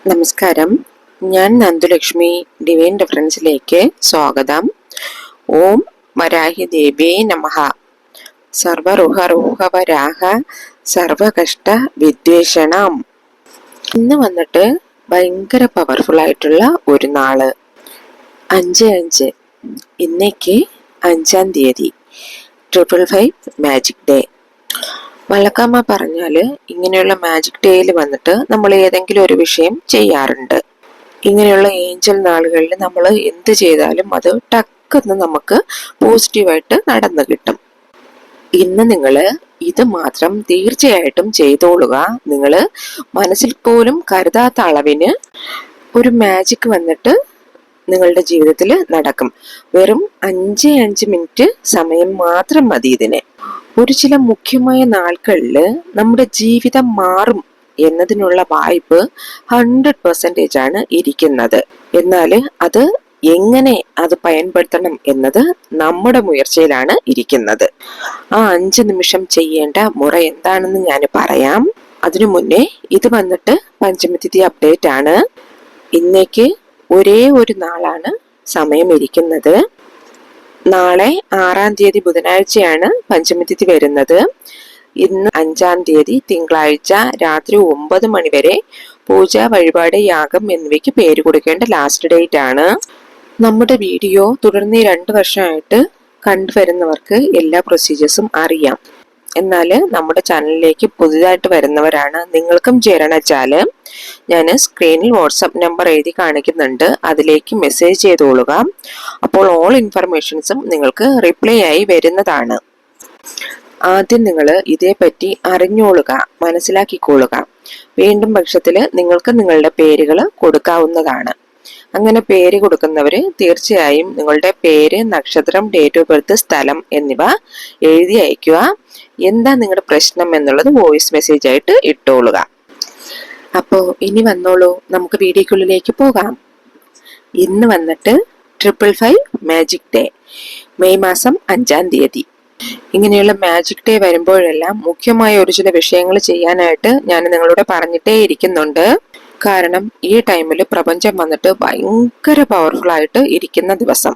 നമസ്കാരം. ഞാൻ നന്ദുലക്ഷ്മി. ഡിവൈൻ റെഫറൻസിലേക്ക് സ്വാഗതം. ഓം വരാഹി ദേവേ നമഃ. സർവരുഹ സർവകഷ്ട വിദ്വേഷണം. ഇന്ന് വന്നിട്ട് ഭയങ്കര പവർഫുൾ ആയിട്ടുള്ള ഒരു നാള് 5/5. ഇന്നേക്ക് 5-ാം തീയതി 555 മാജിക് ഡേ. വള്ളക്കാമ്മ പറഞ്ഞാല് ഇങ്ങനെയുള്ള മാജിക് ഡേയിൽ വന്നിട്ട് നമ്മൾ ഏതെങ്കിലും ഒരു വിഷയം ചെയ്യാറുണ്ട്. ഇങ്ങനെയുള്ള ഏഞ്ചൽ നാളുകളിൽ നമ്മൾ എന്ത് ചെയ്താലും അത് ടക്കെന്ന് നമുക്ക് പോസിറ്റീവായിട്ട് നടന്നു കിട്ടും. ഇന്ന് നിങ്ങൾ ഇത് മാത്രം തീർച്ചയായിട്ടും ചെയ്തോളുക. നിങ്ങൾ മനസ്സിൽ പോലും കരുതാത്ത അളവിന് ഒരു മാജിക് വന്നിട്ട് നിങ്ങളുടെ ജീവിതത്തിൽ നടക്കും. വെറും 5 മിനിറ്റ് സമയം മാത്രം മതി ഇതിന്. ചില മുഖ്യമായ നാളുകളിൽ നമ്മുടെ ജീവിതം മാറും എന്നതിനുള്ള വായ്പ് 100% ആണ് ഇരിക്കുന്നത്. എന്നാൽ അത് എങ്ങനെ അത് பயன்படுത്തണം എന്നത് നമ്മുടെ ഉയർച്ചയിലാണ് ഇരിക്കുന്നത്. ആ 5 നിമിഷം ചെയ്യേണ്ട മുറ എന്താണെന്ന് ഞാൻ പറയാം. അതിനു മുന്നേ ഇത് വന്നിട്ട് പഞ്ചമതിഥി അപ്ഡേറ്റ് ആണ്. ഇന്നേക്ക് ഒരേ ഒരു നാളാണ് സമയം ഇരിക്കുന്നത്. നാളെ 6-ാം തീയതി ബുധനാഴ്ചയാണ് പഞ്ചമതിഥി വരുന്നത്. ഇന്ന് 5-ാം തീയതി തിങ്കളാഴ്ച രാത്രി 9 മണി വരെ പൂജ, വഴിപാട്, യാഗം എന്നിവയ്ക്ക് പേര് കൊടുക്കേണ്ട ലാസ്റ്റ് ഡേറ്റ് ആണ്. നമ്മുടെ വീഡിയോ തുടർന്ന് 2 വർഷമായിട്ട് കണ്ടുവരുന്നവർക്ക് എല്ലാ പ്രൊസീജിയേഴ്സും അറിയാം. എന്നാൽ നമ്മുടെ ചാനലിലേക്ക് പുതുതായിട്ട് വരുന്നവരാണ്, നിങ്ങൾക്കും ചേരണച്ചാല് ഞാൻ സ്ക്രീനിൽ വാട്സപ്പ് നമ്പർ എഴുതി കാണിക്കുന്നുണ്ട്. അതിലേക്ക് മെസ്സേജ് ചെയ്തോളുക. അപ്പോൾ ഓൾ ഇൻഫർമേഷൻസും നിങ്ങൾക്ക് റിപ്ലൈ ആയി വരുന്നതാണ്. ആദ്യം നിങ്ങൾ ഇതേപ്പറ്റി അറിഞ്ഞോളുക, മനസ്സിലാക്കിക്കൊള്ളുക. വീണ്ടും പക്ഷത്തിൽ നിങ്ങൾക്ക് നിങ്ങളുടെ പേരുകൾ കൊടുക്കാവുന്നതാണ്. അങ്ങനെ പേര് കൊടുക്കുന്നവര് തീർച്ചയായും നിങ്ങളുടെ പേര്, നക്ഷത്രം, ഡേറ്റ് ഓഫ് ബർത്ത്, സ്ഥലം എന്നിവ എഴുതി അയക്കുക. എന്താ നിങ്ങളുടെ പ്രശ്നം എന്നുള്ളത് വോയിസ് മെസ്സേജ് ആയിട്ട് ഇട്ടോളുക. അപ്പോ ഇനി വന്നോളൂ, നമുക്ക് വീഡിയോക്കുള്ളിലേക്ക് പോകാം. ഇന്ന് വന്നിട്ട് 555 മാജിക് ഡേ, മെയ് മാസം 5-ാം തീയതി. ഇങ്ങനെയുള്ള മാജിക് ഡേ വരുമ്പോഴെല്ലാം മുഖ്യമായ ചില വിഷയങ്ങൾ ചെയ്യാനായിട്ട് ഞാൻ നിങ്ങളോട് പറഞ്ഞിട്ടേ ഇരിക്കുന്നുണ്ട്. കാരണം ഈ ടൈമിൽ പ്രപഞ്ചം വന്നിട്ട് ഭയങ്കര പവർഫുൾ ആയിട്ട് ഇരിക്കുന്ന ദിവസം.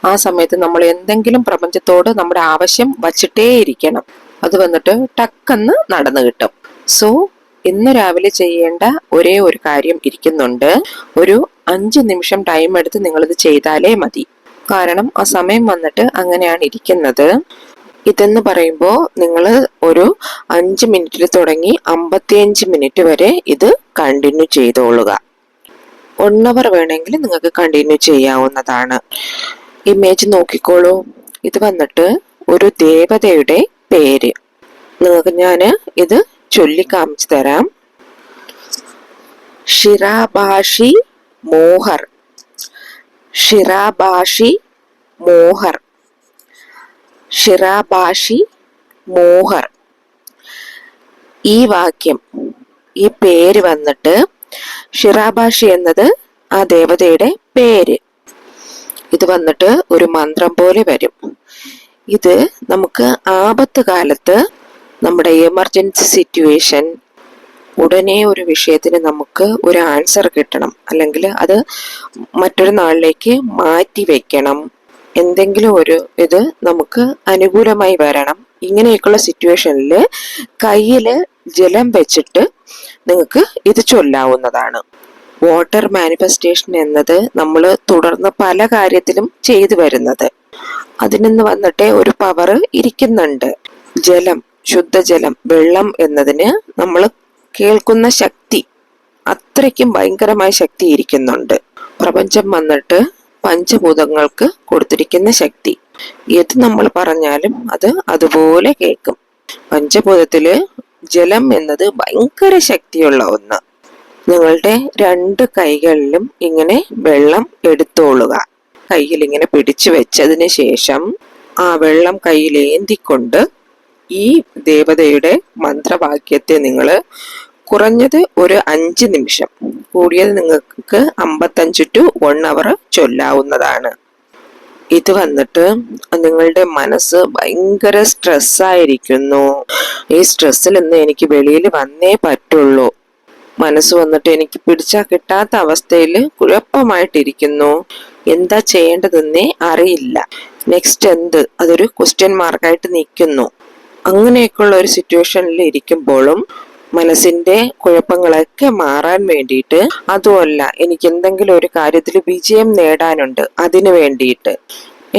ആ സമയത്ത് നമ്മൾ എന്തെങ്കിലും പ്രപഞ്ചത്തോട് നമ്മുടെ ആവശ്യം വച്ചിട്ടേ ഇരിക്കണം. അത് വന്നിട്ട് ടക്കെന്ന് നടന്നു കിട്ടും. സോ ഇന്ന് രാവിലെ ചെയ്യേണ്ട ഒരേ ഒരു കാര്യം ഇരിക്കുന്നുണ്ട്. ഒരു 5 നിമിഷം ടൈം എടുത്ത് നിങ്ങളിത് ചെയ്താലേ മതി. കാരണം ആ സമയം വന്നിട്ട് അങ്ങനെയാണ് ഇരിക്കുന്നത്. ഇതെന്ന് പറയുമ്പോൾ നിങ്ങൾ ഒരു 5 മിനിറ്റിൽ തുടങ്ങി 55 മിനിറ്റ് വരെ ഇത് കണ്ടിന്യൂ ചെയ്തോളുക. 1 അവർ വേണമെങ്കിൽ നിങ്ങൾക്ക് കണ്ടിന്യൂ ചെയ്യാവുന്നതാണ്. ഇമേജ് നോക്കിക്കോളൂ. ഇത് വന്നിട്ട് ഒരു ദേവതയുടെ പേര്. നിങ്ങൾക്ക് ഞാൻ ഇത് ചൊല്ലി കാണിച്ചു തരാം. ഷിറാഭാഷി മോഹർ, ഷിറാഭാഷി മോഹർ, ഷിറാഭാഷി മോഹർ. ഈ വാക്യം, ഈ പേര് വന്നിട്ട് ഷിറാഭാഷി എന്നത് ആ ദേവതയുടെ പേര്. ഇത് വന്നിട്ട് ഒരു മന്ത്രം പോലെ വരും. ഇത് നമുക്ക് ആപത്ത് കാലത്ത്, നമ്മുടെ എമർജൻസി സിറ്റുവേഷൻ, ഉടനെ ഒരു വിഷയത്തിന് നമുക്ക് ഒരു ആൻസർ കിട്ടണം, അല്ലെങ്കിൽ അത് മറ്റൊരു നാളിലേക്ക് മാറ്റി വെക്കണം, എന്തെങ്കിലും ഒരു ഇത് നമുക്ക് അനുകൂലമായി വരണം, ഇങ്ങനെയൊക്കെയുള്ള സിറ്റുവേഷനിൽ കയ്യിൽ ജലം വെച്ചിട്ട് നിങ്ങൾക്ക് ഇത് ചൊല്ലാവുന്നതാണ്. വാട്ടർ മാനിഫെസ്റ്റേഷൻ എന്നത് നമ്മൾ തുടർന്ന് പല കാര്യത്തിലും ചെയ്തു വരുന്നത്. അതിനൊന്ന് വന്നിട്ട് ഒരു പവർ ഇരിക്കുന്നുണ്ട്. ജലം, ശുദ്ധജലം, വെള്ളം എന്നതിന് നമ്മൾ കേൾക്കുന്ന ശക്തി, അത്രയ്ക്കും ഭയങ്കരമായ ശക്തി ഇരിക്കുന്നുണ്ട്. പ്രപഞ്ചം വന്നിട്ട് പഞ്ചഭൂതങ്ങൾക്ക് കൊടുത്തിരിക്കുന്ന ശക്തി, ഏത് നമ്മൾ പറഞ്ഞാലും അത് അതുപോലെ കേൾക്കും. പഞ്ചഭൂതത്തില് ജലം എന്നത് ഭയങ്കര ശക്തിയുള്ള ഒന്ന്. നിങ്ങളുടെ 2 കൈകളിലും ഇങ്ങനെ വെള്ളം എടുത്തോളുക. കയ്യിൽ ഇങ്ങനെ പിടിച്ചു വെച്ചതിന് ശേഷം ആ വെള്ളം കയ്യിൽ ഏന്തിക്കൊണ്ട് ഈ ദേവതയുടെ മന്ത്രവാക്യത്തെ നിങ്ങൾ കുറഞ്ഞത് ഒരു 5 നിമിഷം, കൂടിയത് നിങ്ങൾക്ക് 55 to 1 അവർ ചൊല്ലാവുന്നതാണ്. ഇത് വന്നിട്ട് നിങ്ങളുടെ മനസ്സ് ഭയങ്കര സ്ട്രെസ്സായിരിക്കുന്നു, ഈ സ്ട്രെസ്സിൽ നിന്ന് എനിക്ക് വെളിയിൽ വന്നേ പറ്റുള്ളൂ, മനസ്സ് വന്നിട്ട് എനിക്ക് പിടിച്ചാൽ കിട്ടാത്ത അവസ്ഥയിൽ കുഴപ്പമായിട്ടിരിക്കുന്നു, എന്താ ചെയ്യേണ്ടതെന്നേ അറിയില്ല, നെക്സ്റ്റ് എന്ത്, അതൊരു ക്വസ്റ്റ്യൻ മാർക്കായിട്ട് നിൽക്കുന്നു. അങ്ങനെയൊക്കെയുള്ള ഒരു സിറ്റുവേഷനിൽ ഇരിക്കുമ്പോഴും മനസ്സിന്റെ കുഴപ്പങ്ങളൊക്കെ മാറാൻ വേണ്ടിയിട്ട്, അതുമല്ല എനിക്ക് എന്തെങ്കിലും ഒരു കാര്യത്തിൽ വിജയം നേടാനുണ്ട്, അതിനു വേണ്ടിയിട്ട്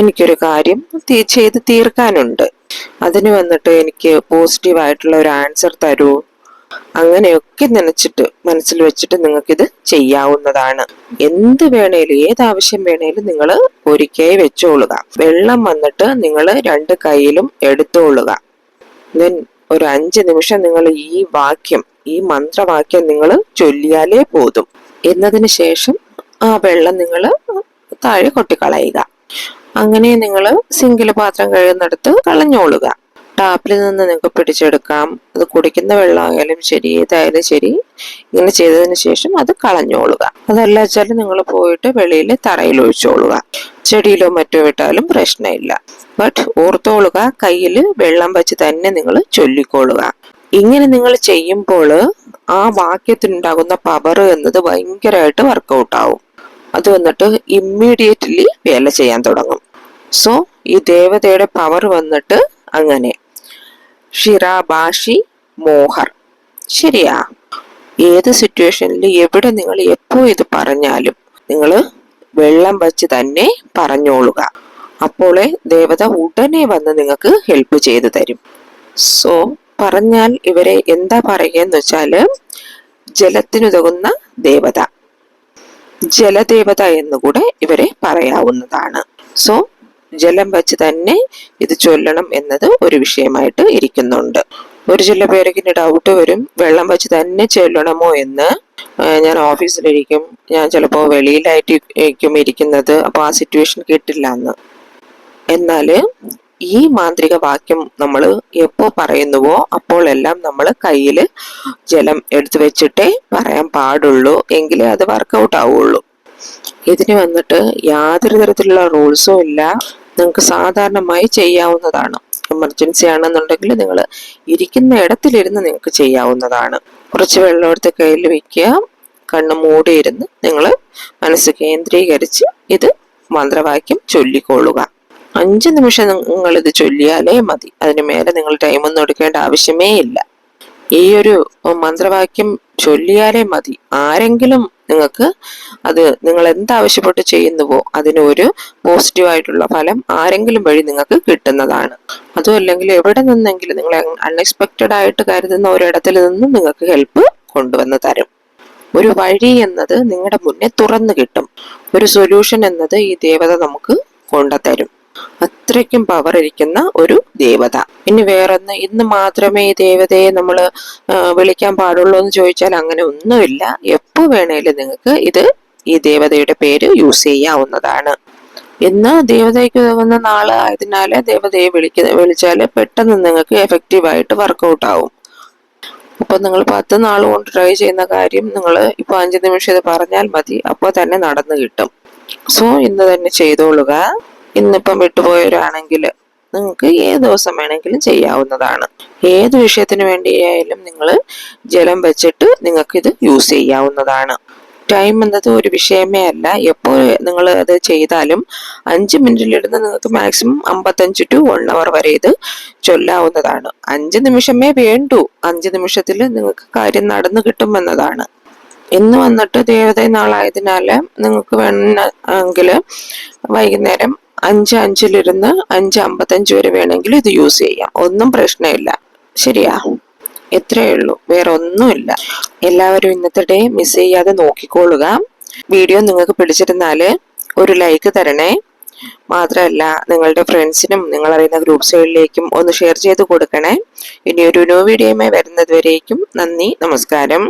എനിക്കൊരു കാര്യം ചെയ്ത് തീർക്കാനുണ്ട്, അതിന് വന്നിട്ട് എനിക്ക് പോസിറ്റീവായിട്ടുള്ള ഒരു ആൻസർ തരൂ, അങ്ങനെയൊക്കെ നനച്ചിട്ട് മനസ്സിൽ വെച്ചിട്ട് നിങ്ങൾക്കിത് ചെയ്യാവുന്നതാണ്. എന്ത് വേണേലും, ഏതാവശ്യം വേണേലും നിങ്ങൾ ഒരിക്കൽ വെച്ചോളുക. വെള്ളം വന്നിട്ട് നിങ്ങൾ 2 കൈയിലും എടുത്തോളുക. ദെൻ ഒരു 5 നിമിഷം നിങ്ങൾ ഈ വാക്യം, ഈ മന്ത്രവാക്യം നിങ്ങൾ ചൊല്ലിയാലേ പോതും. എന്നതിന് ശേഷം ആ വെള്ളം നിങ്ങൾ താഴെ കൊട്ടിക്കളയുക. അങ്ങനെ നിങ്ങൾ സിങ്കില് പാത്രം കഴുകുന്നിടത്ത് കളഞ്ഞോളുക. ടാപ്പിൽ നിന്ന് നിങ്ങൾക്ക് പിടിച്ചെടുക്കാം. അത് കുടിക്കുന്ന വെള്ളമായാലും ശരി, ഏതായാലും ശരി, ഇങ്ങനെ ചെയ്തതിന് ശേഷം അത് കളഞ്ഞോളുക. അതല്ല വെച്ചാൽ നിങ്ങൾ പോയിട്ട് വെളിയിൽ തറയിൽ ഒഴിച്ചോളുക. ചെടിയിലോ മറ്റോ ഇട്ടാലും പ്രശ്നമില്ല. ബട്ട് ഓർത്തോളുക, കയ്യിൽ വെള്ളം വെച്ച് തന്നെ നിങ്ങൾ ചൊല്ലിക്കോളുക. ഇങ്ങനെ നിങ്ങൾ ചെയ്യുമ്പോൾ ആ വാക്യത്തിനുണ്ടാകുന്ന പവർ എന്നത് ഭയങ്കരമായിട്ട് വർക്കൗട്ട് ആവും. അത് വന്നിട്ട് ഇമ്മീഡിയറ്റ്ലി വേല ചെയ്യാൻ തുടങ്ങും. സോ ഈ ദേവതയുടെ പവർ വന്നിട്ട് അങ്ങനെ ഷിറാബാഷി മോഹർ. ശരിയാ? ഏത് സിറ്റുവേഷനിൽ എവിടെ നിങ്ങൾ എപ്പോ ഇത് പറഞ്ഞാലും നിങ്ങൾ വെള്ളം വച്ച് തന്നെ പറഞ്ഞോളുക. അപ്പോളെ ദേവത ഉടനെ വന്ന് നിങ്ങൾക്ക് ഹെൽപ്പ് ചെയ്തു തരും. സോ പറഞ്ഞാൽ ഇവരെ എന്താ പറയുകയെന്ന് വെച്ചാല് ജലത്തിനുതകുന്ന ദേവത, ജലദേവത എന്നുകൂടെ ഇവരെ പറയാവുന്നതാണ്. സോ ജലം വച്ച് തന്നെ ഇത് ചൊല്ലണം എന്നത് ഒരു വിഷയമായിട്ട് ഇരിക്കുന്നുണ്ട്. ഒരു ചില പേർക്ക് ഡൗട്ട് വരും, വെള്ളം വെച്ച് തന്നെ ചൊല്ലണമോ എന്ന്. ഞാൻ ഓഫീസിലിരിക്കും, ഞാൻ ചിലപ്പോൾ വെളിയിലായിരിക്കും ഇരിക്കുന്നത്, അപ്പോൾ ആ സിറ്റുവേഷൻ കിട്ടില്ല എന്ന്. എന്നാൽ ഈ മാന്ത്രിക വാക്യം നമ്മൾ എപ്പോ പറയുന്നുവോ അപ്പോഴെല്ലാം നമ്മൾ കയ്യിൽ ജലം എടുത്തു വെച്ചിട്ടേ പറയാൻ പാടുള്ളൂ, എങ്കിലേ അത് വർക്കൗട്ട് ആവുള്ളൂ. ഇതിന് വന്നിട്ട് യാതൊരു തരത്തിലുള്ള റൂൾസും ഇല്ല. നിങ്ങൾക്ക് സാധാരണമായി ചെയ്യാവുന്നതാണ്. എമർജൻസി ആണെന്നുണ്ടെങ്കിൽ നിങ്ങൾ ഇരിക്കുന്ന ഇടത്തിലിരുന്ന് നിങ്ങൾക്ക് ചെയ്യാവുന്നതാണ്. കുറച്ച് വെള്ളം എടുത്ത് കയ്യിൽ വെക്കുക, കണ്ണ് മൂടിയിരുന്ന് നിങ്ങൾ മനസ്സ് കേന്ദ്രീകരിച്ച് ഇത് മന്ത്രവാക്യം ചൊല്ലിക്കൊള്ളുക. 5 നിമിഷം നിങ്ങൾ ഇത് ചൊല്ലിയാലേ മതി. അതിന് മേലെ നിങ്ങൾ ടൈമൊന്നും എടുക്കേണ്ട ആവശ്യമേ ഇല്ല. ഈ ഒരു മന്ത്രവാക്യം ചൊല്ലിയാലേ മതി. ആരെങ്കിലും നിങ്ങൾക്ക് അത്, നിങ്ങൾ എന്താവശ്യപ്പെട്ട് ചെയ്യുന്നുവോ അതിന് ഒരു പോസിറ്റീവായിട്ടുള്ള ഫലം ആരെങ്കിലും വഴി നിങ്ങൾക്ക് കിട്ടുന്നതാണ്. അതും അല്ലെങ്കിൽ എവിടെ നിന്നെങ്കിലും നിങ്ങൾ അൺഎക്സ്പെക്റ്റഡ് ആയിട്ട് കരുതുന്ന ഒരിടത്തിൽ നിന്നും നിങ്ങൾക്ക് ഹെൽപ്പ് കൊണ്ടുവന്ന് തരും. ഒരു വഴി എന്നത് നിങ്ങളുടെ മുന്നേ തുറന്നു കിട്ടും. ഒരു സൊല്യൂഷൻ എന്നത് ഈ ദേവത നമുക്ക് കൊണ്ടുതരും. അത്രയ്ക്കും പവർ ഇരിക്കുന്ന ഒരു ദേവത. ഇനി വേറൊന്ന്, ഇന്ന് മാത്രമേ ഈ ദേവതയെ നമ്മൾ വിളിക്കാൻ പാടുള്ളൂ എന്ന് ചോദിച്ചാൽ അങ്ങനെ ഒന്നുമില്ല. എപ്പോ വേണേലും നിങ്ങൾക്ക് ഈ ദേവതയുടെ പേര് യൂസ് ചെയ്യാവുന്നതാണ്. ഇന്ന് ദേവതയ്ക്ക് ഉതകുന്ന നാള് ആയതിനാല് ദേവതയെ വിളിച്ചാൽ പെട്ടെന്ന് നിങ്ങൾക്ക് എഫക്റ്റീവായിട്ട് വർക്കൗട്ട് ആവും. അപ്പൊ നിങ്ങൾ 10 നാൾ കൊണ്ട് ട്രൈ ചെയ്യുന്ന കാര്യം നിങ്ങൾ ഇപ്പൊ 5 നിമിഷം ഇത് പറഞ്ഞാൽ മതി, അപ്പോൾ തന്നെ നടന്നു കിട്ടും. സോ ഇന്ന് തന്നെ ചെയ്തോളുക. ഇന്നിപ്പം വിട്ടുപോയവരാണെങ്കിൽ നിങ്ങൾക്ക് ഏത് ദിവസം വേണമെങ്കിലും ചെയ്യാവുന്നതാണ്. ഏത് വിഷയത്തിന് വേണ്ടിയായാലും നിങ്ങൾ ജലം വെച്ചിട്ട് നിങ്ങൾക്കിത് യൂസ് ചെയ്യാവുന്നതാണ്. ടൈം എന്നത് ഒരു വിഷയമേ അല്ല. എപ്പോൾ നിങ്ങൾ അത് ചെയ്താലും 5 മിനിറ്റിലിരുന്ന് നിങ്ങൾക്ക് മാക്സിമം 55 to 1 hour വരെ ഇത് ചൊല്ലാവുന്നതാണ്. 5 നിമിഷമേ വേണ്ടൂ. 5 നിമിഷത്തിൽ നിങ്ങൾക്ക് കാര്യം നടന്നു കിട്ടുമെന്നതാണ്. ഇന്ന് വന്നിട്ട് ദേവത നാളായതിനാല് നിങ്ങൾക്ക് വേണമെങ്കിൽ വൈകുന്നേരം 5:05 5:55 വരെ വേണമെങ്കിൽ ഇത് യൂസ് ചെയ്യാം. ഒന്നും പ്രശ്നമില്ല. ശരിയാ? എത്രയേ ഉള്ളൂ, വേറെ ഒന്നുമില്ല. എല്ലാവരും ഇന്നത്തെ ഡേ മിസ് ചെയ്യാതെ നോക്കിക്കോളുക. വീഡിയോ നിങ്ങൾക്ക് പിടിച്ചിരുന്നാല് ഒരു ലൈക്ക് തരണേ. മാത്രമല്ല നിങ്ങളുടെ ഫ്രണ്ട്സിനും നിങ്ങളറിയുന്ന ഗ്രൂപ്പ്സുകളിലേക്കും ഒന്ന് ഷെയർ ചെയ്ത് കൊടുക്കണേ. ഇനി ഒരു ന്യൂ വീഡിയോയുമായി വരുന്നത് വരേക്കും നന്ദി, നമസ്കാരം.